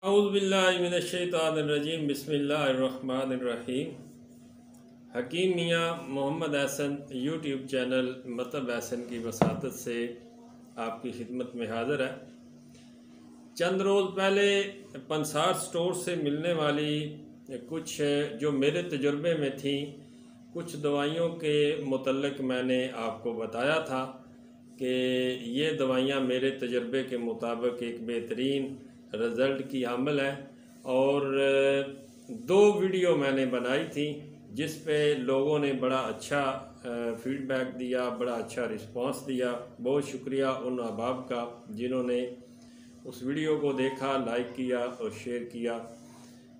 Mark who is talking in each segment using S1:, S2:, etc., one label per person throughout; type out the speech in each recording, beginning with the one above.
S1: औज़ुबिल्लाहिमिनश्शैतानिर्रजीम बिस्मिल्लाहिर्रहमानिर्रहीम। हकीम मियाँ Mohammad Ehsan YouTube channel मतलब एहसन की वसातत से आपकी खिदमत में हाज़िर है। चंद रोज़ पहले पंसार स्टोर से मिलने वाली कुछ जो मेरे तजुर्बे में थी कुछ दवाइयों के मुतल्लिक़ मैंने आपको बताया था कि ये दवाइयाँ मेरे तजुर्बे के मुताबिक एक बेहतरीन रिज़ल्ट की हामिल है। और दो वीडियो मैंने बनाई थी जिस पे लोगों ने बड़ा अच्छा फ़ीडबैक दिया, बड़ा अच्छा रिस्पांस दिया। बहुत शुक्रिया उन अहबाब का जिन्होंने उस वीडियो को देखा, लाइक किया और शेयर किया,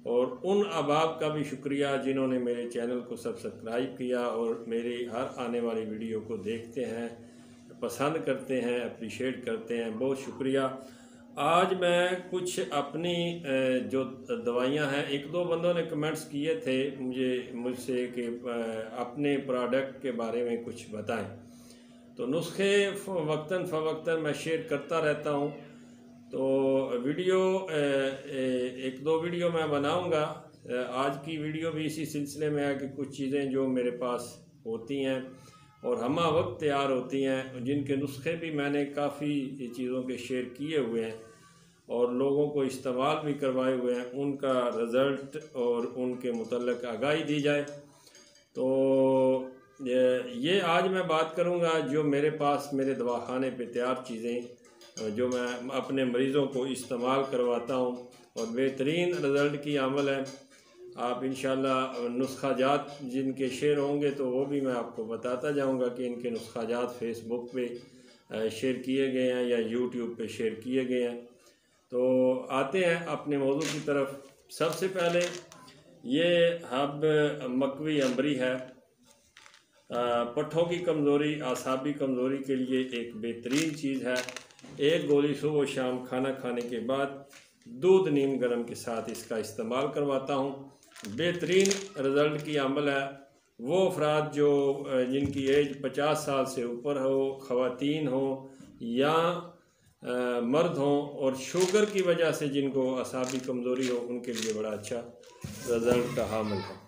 S1: और उन अहबाब का भी शुक्रिया जिन्होंने मेरे चैनल को सब्सक्राइब किया और मेरी हर आने वाली वीडियो को देखते हैं, पसंद करते हैं, अप्रिशिएट करते हैं। बहुत शुक्रिया। आज मैं कुछ अपनी जो दवाइयाँ हैं, एक दो बंदों ने कमेंट्स किए थे मुझसे कि अपने प्रोडक्ट के बारे में कुछ बताएं, तो नुस्खे वक्तन फ़वक्तन मैं शेयर करता रहता हूँ। तो वीडियो एक दो वीडियो मैं बनाऊँगा। आज की वीडियो भी इसी सिलसिले में है कि कुछ चीज़ें जो मेरे पास होती हैं और हमा वक्त तैयार होती हैं, जिनके नुस्खे भी मैंने काफ़ी चीज़ों के शेयर किए हुए हैं और लोगों को इस्तेमाल भी करवाए हुए हैं, उनका रिज़ल्ट और उनके मुतल्लिक़ आगाही दी जाए। तो ये आज मैं बात करूंगा जो मेरे पास मेरे दवाखाने पे तैयार चीज़ें जो मैं अपने मरीज़ों को इस्तेमाल करवाता हूं और बेहतरीन रिज़ल्ट की अमल है। आप इंशाल्लाह नुस्खाजात जिनके शेयर होंगे तो वो भी मैं आपको बताता जाऊंगा कि इनके नुस्खाजात फेसबुक पे शेयर किए गए हैं या यूट्यूब पे शेयर किए गए हैं। तो आते हैं अपने मौजू की तरफ। सबसे पहले ये हब मकवी अम्बरी है। पट्ठों की कमज़ोरी, आसाबी कमज़ोरी के लिए एक बेहतरीन चीज़ है। एक गोली सुबह शाम खाना खाने के बाद दूध नीम गर्म के साथ इसका इस्तेमाल करवाता हूँ। बेहतरीन रिज़ल्ट की अमल है। वो अफराद जो जिनकी एज 50 साल से ऊपर हो, ख़वातीन हो या मर्द हों और शुगर की वजह से जिनको असाबी कमज़ोरी हो, उनके लिए बड़ा अच्छा रिज़ल्ट का हामिल है।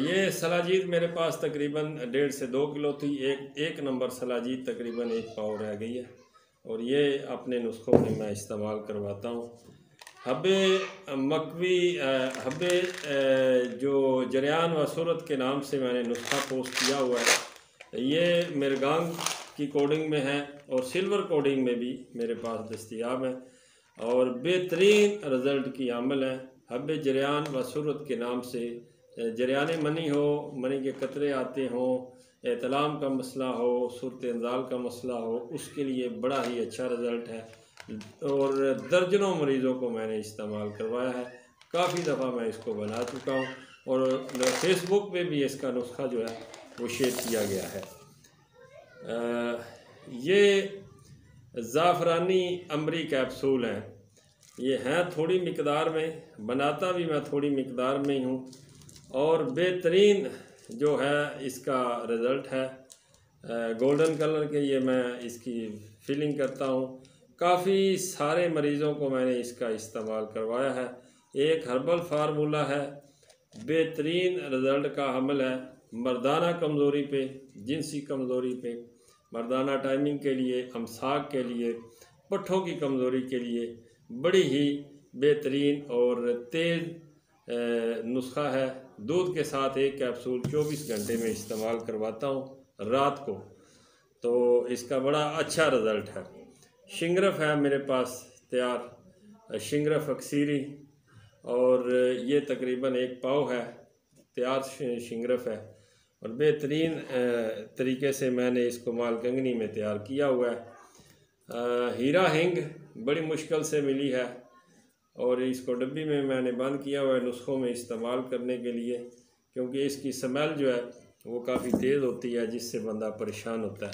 S1: ये सलाजीत मेरे पास तकरीबन 1.5 से 2 किलो थी। एक नंबर सलाजीत तकरीबन 1 पाव रह गई है और ये अपने नुस्खों में मैं इस्तेमाल करवाता हूँ। हब्बे मकवी हब्बे जो जरियान व सूरत के नाम से मैंने नुस्खा पोस्ट किया हुआ है, ये मिर्गांग की कोडिंग में है और सिल्वर कोडिंग में भी मेरे पास दस्तियाब है और बेहतरीन रिज़ल्ट की अमल है। हब्बे जरियान व सूरत के नाम से जरियान मनी हो, मनी के कतरे आते हों, एतलाम का मसला हो, सूरत इंजाल का मसला हो, उसके लिए बड़ा ही अच्छा रिज़ल्ट है और दर्जनों मरीज़ों को मैंने इस्तेमाल करवाया है। काफ़ी दफ़ा मैं इसको बना चुका हूँ और फेसबुक पे भी इसका नुस्खा जो है वो शेयर किया गया है। ये ज़ाफ़रानी अम्बरी कैप्सूल हैं। ये हैं थोड़ी मिकदार में, बनाता भी मैं थोड़ी मिकदार में ही हूँ और बेहतरीन जो है इसका रिज़ल्ट है। गोल्डन कलर के ये मैं इसकी फिलिंग करता हूँ। काफ़ी सारे मरीज़ों को मैंने इसका इस्तेमाल करवाया है। एक हर्बल फार्मूला है, बेहतरीन रिज़ल्ट का हामिल है। मर्दाना कमज़ोरी पे, जिनसी कमज़ोरी पे, मर्दाना टाइमिंग के लिए, अमसाक के लिए, पट्ठों की कमज़ोरी के लिए बड़ी ही बेहतरीन और तेज़ नुस्खा है। दूध के साथ एक कैप्सूल 24 घंटे में इस्तेमाल करवाता हूँ रात को, तो इसका बड़ा अच्छा रिज़ल्ट है। शिंगरफ है मेरे पास तैयार, शिंगरफ अक्सीरी, और ये तकरीबन 1 पाव है तैयार शिंगरफ है और बेहतरीन तरीके से मैंने इसको मालकंगनी में तैयार किया हुआ है। हीरा हिंग बड़ी मुश्किल से मिली है और इसको डब्बी में मैंने बंद किया हुआ है नुस्खों में इस्तेमाल करने के लिए, क्योंकि इसकी स्मेल जो है वो काफ़ी तेज़ होती है जिससे बंदा परेशान होता है।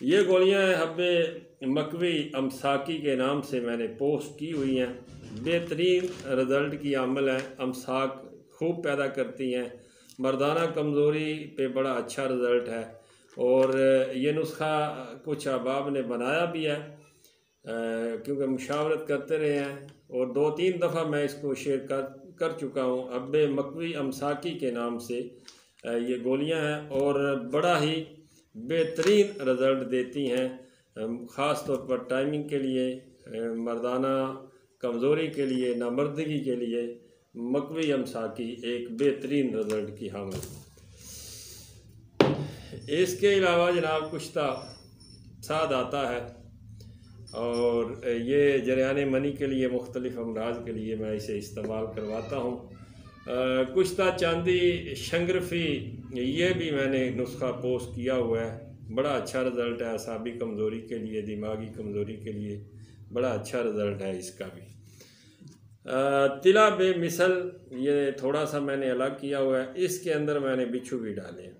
S1: ये गोलियां हब्बे मकवी अमसाकी के नाम से मैंने पोस्ट की हुई हैं। बेहतरीन रिज़ल्ट की अमल है। अमसाक खूब पैदा करती हैं। मर्दाना कमज़ोरी पे बड़ा अच्छा रिज़ल्ट है और ये नुस्खा कुछ अहबाब ने बनाया भी है क्योंकि मुशावरत करते रहे हैं और 2-3 दफ़ा मैं इसको शेयर कर चुका हूँ। अब्बे मकवी अमसाकी के नाम से ये गोलियां हैं और बड़ा ही बेहतरीन रिज़ल्ट देती हैं, ख़ास तौर पर टाइमिंग के लिए, मर्दाना कमज़ोरी के लिए, नामर्दगी के लिए मकवी अमसाकी एक बेहतरीन रिज़ल्ट की हामिल। इसके अलावा जनाब कुश्ता साद आता है और ये जरियान मनी के लिए, मुख्तलिफ़ अमराज के लिए मैं इसे इस्तेमाल करवाता हूँ। कुश्ता चांदी शंगरफी, ये भी मैंने नुस्खा पोस्ट किया हुआ है, बड़ा अच्छा रिज़ल्ट है। असाबी कमज़ोरी के लिए, दिमागी कमज़ोरी के लिए बड़ा अच्छा रिज़ल्ट है इसका भी। तिला बेमिसल, ये थोड़ा सा मैंने अलग किया हुआ है, इसके अंदर मैंने बिच्छू भी डाले हैं।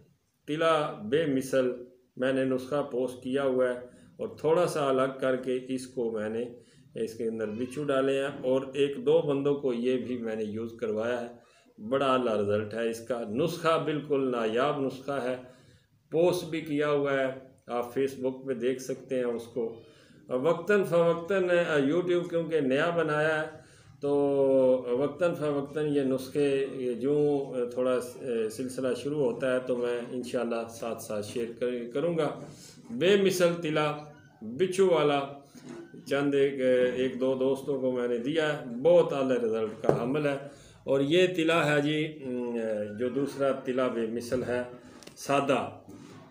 S1: तिला बेमिसल मैंने नुस्खा पोस्ट किया हुआ है और थोड़ा सा अलग करके इसको मैंने इसके अंदर बिच्छू डाले हैं और 1-2 बंदों को ये भी मैंने यूज़ करवाया है। बड़ा आला रिज़ल्ट है इसका। नुस्खा बिल्कुल नायाब नुस्खा है, पोस्ट भी किया हुआ है, आप फेसबुक पे देख सकते हैं उसको। वक्तन फ़वक्तन यूट्यूब क्योंकि नया बनाया है तो वक्तन फ़वक्तन ये नुस्खे जो थोड़ा सिलसिला शुरू होता है तो मैं इंशाल्लाह साथ साथ शेयर करूँगा। बेमिसल तिला बिच्छू वाला चंद 1-2 दोस्तों को मैंने दिया है, बहुत आला रिज़ल्ट का हामिल है। और ये तिला है जी, जो दूसरा तिला बेमिसल है सादा,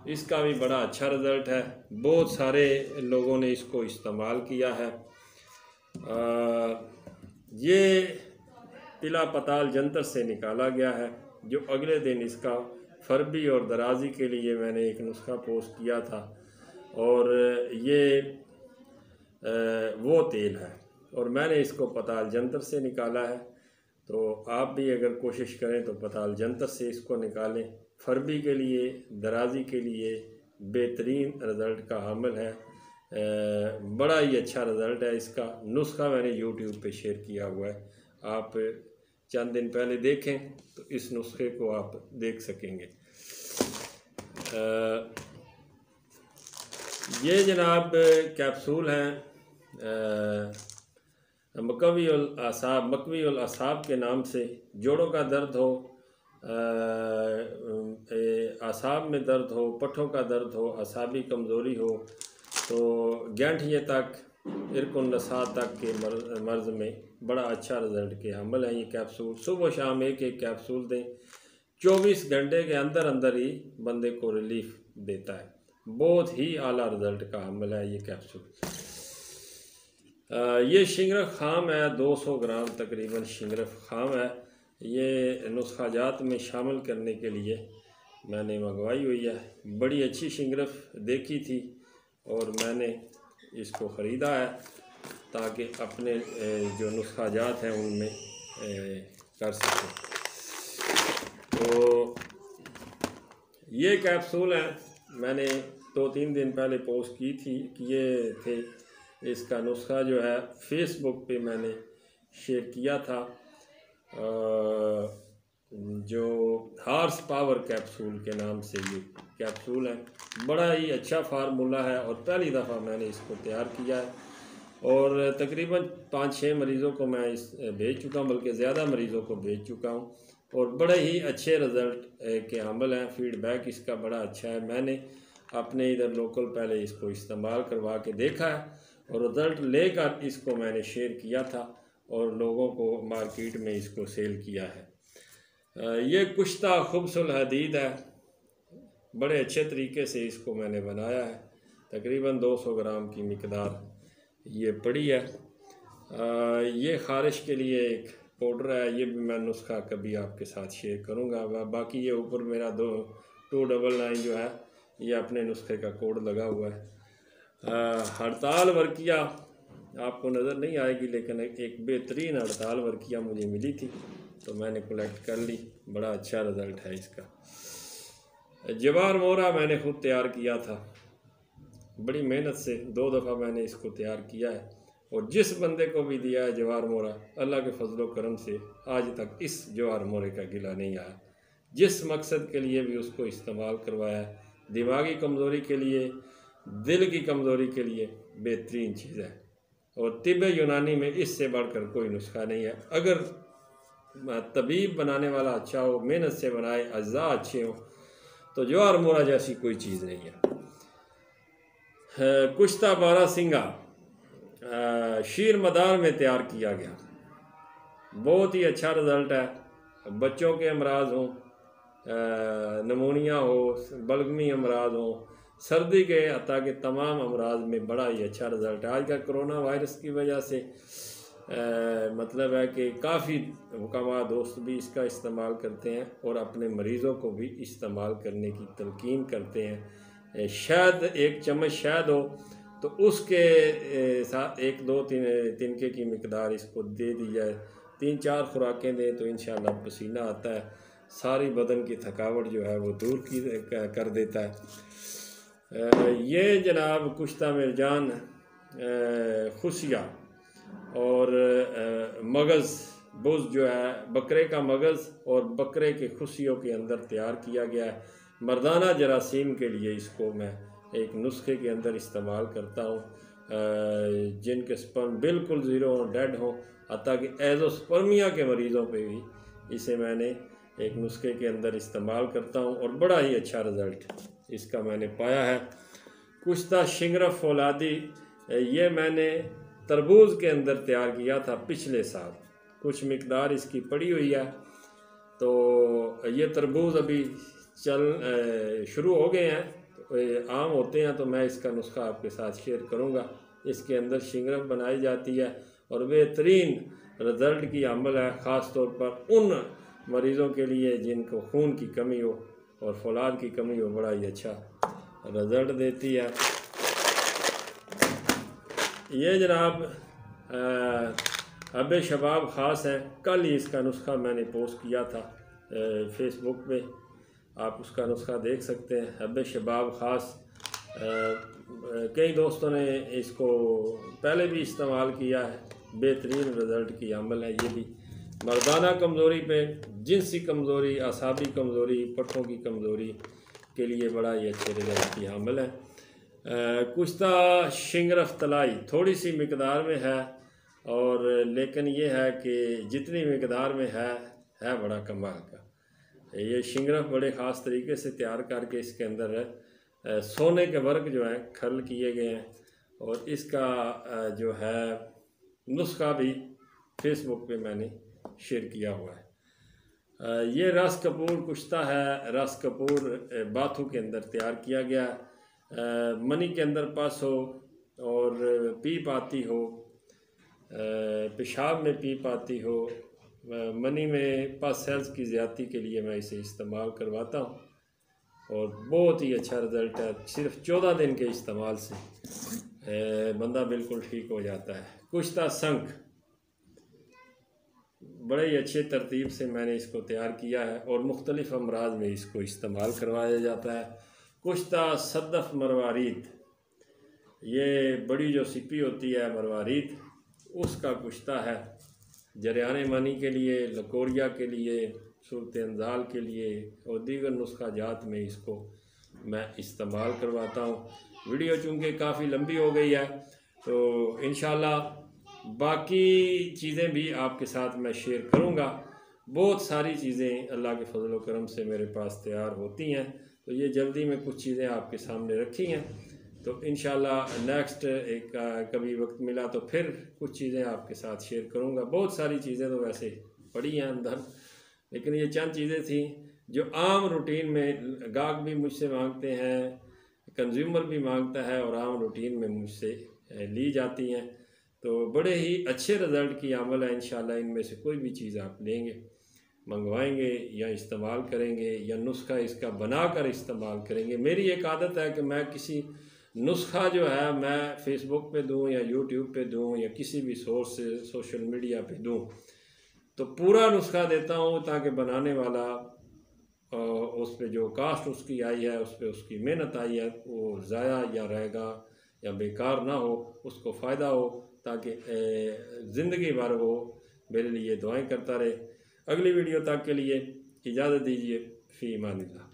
S1: इसका भी बड़ा अच्छा रिज़ल्ट है, बहुत सारे लोगों ने इसको इस्तेमाल किया है। ये तिला पताल जंतर से निकाला गया है, जो अगले दिन इसका फरबी और दराजी के लिए मैंने एक नुस्खा पोस्ट किया था और ये वो तेल है और मैंने इसको पताल जंतर से निकाला है। तो आप भी अगर कोशिश करें तो पताल जंतर से इसको निकालें। फरबी के लिए, दराजी के लिए बेहतरीन रिज़ल्ट का हामिल है, बड़ा ही अच्छा रिज़ल्ट है इसका। नुस्खा मैंने यूट्यूब पे शेयर किया हुआ है, आप चंद दिन पहले देखें तो इस नुस्खे को आप देख सकेंगे। ये जनाब कैप्सूल हैं मकवी उल असाब के नाम से। जोड़ों का दर्द हो, असाब में दर्द हो, पट्ठों का दर्द हो, असाबी कमज़ोरी हो तो गैंठिए तक, इरकुन नसा तक के मर्ज़ में बड़ा अच्छा रिज़ल्ट के हामिल हैं ये कैप्सूल। सुबह शाम एक कैप्सूल दें, 24 घंटे के अंदर अंदर ही बंदे को रिलीफ देता है, बहुत ही आला रिज़ल्ट का हामिल है ये कैप्सूल। ये शिंगरफ खाम है, 200 ग्राम तकरीबन शिंगरफ खाम है। ये नुस्खाजात में शामिल करने के लिए मैंने मंगवाई हुई है, बड़ी अच्छी शिंगरफ देखी थी और मैंने इसको ख़रीदा है ताकि अपने जो नुस्खाजात हैं उनमें कर सकें। तो ये कैप्सूल हैं, मैंने 2-3 दिन पहले पोस्ट की थी कि ये थे। इसका नुस्खा जो है फेसबुक पे मैंने शेयर किया था, जो हार्स पावर कैप्सूल के नाम से ये कैप्सूल है। बड़ा ही अच्छा फार्मूला है और पहली दफ़ा मैंने इसको तैयार किया है और तकरीबन 5-6 मरीज़ों को मैं भेज चुका हूँ, बल्कि ज़्यादा मरीज़ों को भेज चुका हूँ और बड़े ही अच्छे रिज़ल्ट के हामिल हैं। फीडबैक इसका बड़ा अच्छा है। मैंने अपने इधर लोकल पहले इसको इस्तेमाल करवा के देखा है और रिज़ल्ट लेकर इसको मैंने शेयर किया था और लोगों को मार्केट में इसको सेल किया है। ये कुश्ता खुब्सुल हदीद है, बड़े अच्छे तरीके से इसको मैंने बनाया है। तकरीबन 200 ग्राम की मिकदार ये पड़ी है। ये ख़ारिश के लिए एक पाउडर है, ये भी मैं नुस्खा कभी आपके साथ शेयर करूँगा। बाकी ये ऊपर मेरा 299 जो है ये अपने नुस्खे का कोड लगा हुआ है। हड़ताल वर्किया आपको नज़र नहीं आएगी, लेकिन एक बेहतरीन हड़ताल वर्किया मुझे मिली थी तो मैंने कलेक्ट कर ली, बड़ा अच्छा रिज़ल्ट है इसका। जवार मोरा मैंने खुद तैयार किया था, बड़ी मेहनत से 2 दफ़ा मैंने इसको तैयार किया है और जिस बंदे को भी दिया है जवार मोरा, अल्लाह के फजलो करम से आज तक इस जवार मोरे का गिला नहीं आया। जिस मकसद के लिए भी उसको इस्तेमाल करवाया, दिमागी कमज़ोरी के लिए, दिल की कमज़ोरी के लिए बेहतरीन चीज़ है। और तिब यूनानी में इससे बढ़कर कोई नुस्खा नहीं है। अगर तबीब बनाने वाला अच्छा हो, मेहनत से बनाए, अज्जा अच्छे हों, तो ज्वार मोरा जैसी कोई चीज़ नहीं है। कुश्ता बारासिंगा शीर मदार में तैयार किया गया, बहुत ही अच्छा रिज़ल्ट है। बच्चों के अमराज हों, नमूनिया हो, बलगमी अमराज हो, सर्दी के अता के तमाम अमराज में बड़ा ही अच्छा रिज़ल्ट है। आज का कोरोना वायरस की वजह से मतलब है कि काफ़ी हुक्मा दोस्त भी इसका इस्तेमाल करते हैं और अपने मरीज़ों को भी इस्तेमाल करने की तलकीन करते हैं। शहद, एक चम्मच शहद हो तो उसके साथ 1-2-3 तिनके की मिकदार इसको दे दी जाए, 3-4 खुराकें दें तो इंशाअल्लाह पसीना आता है, सारी बदन की थकावट जो है वो दूर कर देता है। ये जनाब कुश्ता मिर्जान खुशिया और मगज़ बुज़ जो है, बकरे का मगज़ और बकरे के खुशियों के अंदर तैयार किया गया है। मर्दाना जरासीम के लिए इसको मैं एक नुस्खे के अंदर इस्तेमाल करता हूँ, जिनके स्पर्म बिल्कुल ज़ीरो हों, डेड हों, ताकि एज़ोस्पर्मिया के मरीज़ों पे भी इसे मैंने एक नुस्खे के अंदर इस्तेमाल करता हूँ और बड़ा ही अच्छा रिज़ल्ट इसका मैंने पाया है। कुश्ता शिंगरफ फौलादी, ये मैंने तरबूज के अंदर तैयार किया था पिछले साल, कुछ मिकदार इसकी पड़ी हुई है। तो ये तरबूज अभी शुरू हो गए हैं, तो आम होते हैं, तो मैं इसका नुस्खा आपके साथ शेयर करूंगा। इसके अंदर शिंगरफ बनाई जाती है और बेहतरीन रिज़ल्ट की अमल है, ख़ास तौर पर उन मरीज़ों के लिए जिनको खून की कमी हो और फौलाद की कमी हो, बड़ा ही अच्छा रिज़ल्ट देती है। ये जनाब अब शबाब ख़ास हैं, कल ही इसका नुस्खा मैंने पोस्ट किया था फेसबुक पे, आप उसका नुस्खा देख सकते हैं। अब शबाब ख़ास कई दोस्तों ने इसको पहले भी इस्तेमाल किया है, बेहतरीन रिज़ल्ट की अमल है। ये भी मर्दाना कमज़ोरी पे, जिनसी कमज़ोरी, असाबी कमज़ोरी, पट्टों की कमज़ोरी के लिए बड़ा ही अच्छे रिज़ल्ट की अमल है। कुश्ता शिंगरफ तलाई थोड़ी सी मिकदार में है, और लेकिन ये है कि जितनी मिकदार में है बड़ा कमाल का। ये शिंगरफ बड़े ख़ास तरीके से तैयार करके इसके अंदर सोने के वर्क जो हैं खल किए गए हैं, और इसका जो है नुस्खा भी फेसबुक पे मैंने शेयर किया हुआ है। ये रस कपूर कुश्ता है, रस कपूर बाथू के अंदर तैयार किया गया, मनी के अंदर पस हो और पीप आती हो, पेशाब में पीप आती हो, मनी में पस सेल्स की ज़्यादती के लिए मैं इसे इस्तेमाल करवाता हूँ और बहुत ही अच्छा रिज़ल्ट है। सिर्फ 14 दिन के इस्तेमाल से बंदा बिल्कुल ठीक हो जाता है। कुश्ता संख बड़े ही अच्छे तरतीब से मैंने इसको तैयार किया है और मुख्तलिफ़ अमराज में इसको इस्तेमाल करवाया जाता है। कुश्ता सदफ मरवारीत, ये बड़ी जो सिपी होती है मरवारीत, उसका कुश्ता है, जरियाने मनी के लिए, लकोरिया के लिए, सूरत अंजाल के लिए और दीगर नुस्खा जात में इसको मैं इस्तेमाल करवाता हूँ। वीडियो चूँकि काफ़ी लंबी हो गई है, तो इंशाल्लाह बाकी चीज़ें भी आपके साथ मैं शेयर करूँगा। बहुत सारी चीज़ें अल्लाह के फजल व करम से मेरे पास तैयार होती हैं, तो ये जल्दी में कुछ चीज़ें आपके सामने रखी हैं। तो इंशाल्लाह नेक्स्ट एक कभी वक्त मिला तो फिर कुछ चीज़ें आपके साथ शेयर करूँगा। बहुत सारी चीज़ें तो वैसे पड़ी हैं अंदर, लेकिन ये चंद चीज़ें थी जो आम रूटीन में गाहक भी मुझसे मांगते हैं, कंज्यूमर भी मांगता है और आम रूटीन में मुझसे ली जाती हैं। तो बड़े ही अच्छे रिज़ल्ट की अमल है। इंशाल्लाह इनमें से कोई भी चीज़ आप लेंगे, मंगवाएंगे या इस्तेमाल करेंगे या नुस्खा इसका बनाकर इस्तेमाल करेंगे। मेरी एक आदत है कि मैं किसी नुस्खा जो है मैं फ़ेसबुक पे दूँ या यूट्यूब पे दूँ या किसी भी सोर्स से सोशल मीडिया पे दूँ, तो पूरा नुस्खा देता हूँ ताकि बनाने वाला उस पर जो कास्ट उसकी आई है, उस पर उसकी मेहनत आई है, वो ज़ाया या रहेगा या बेकार ना हो, उसको फ़ायदा हो, ताकि ज़िंदगी भर वो मेरे लिए दुआएं करता रहे। अगली वीडियो तक के लिए इजाज़त दीजिए। फ़ी अमानिल्लाह।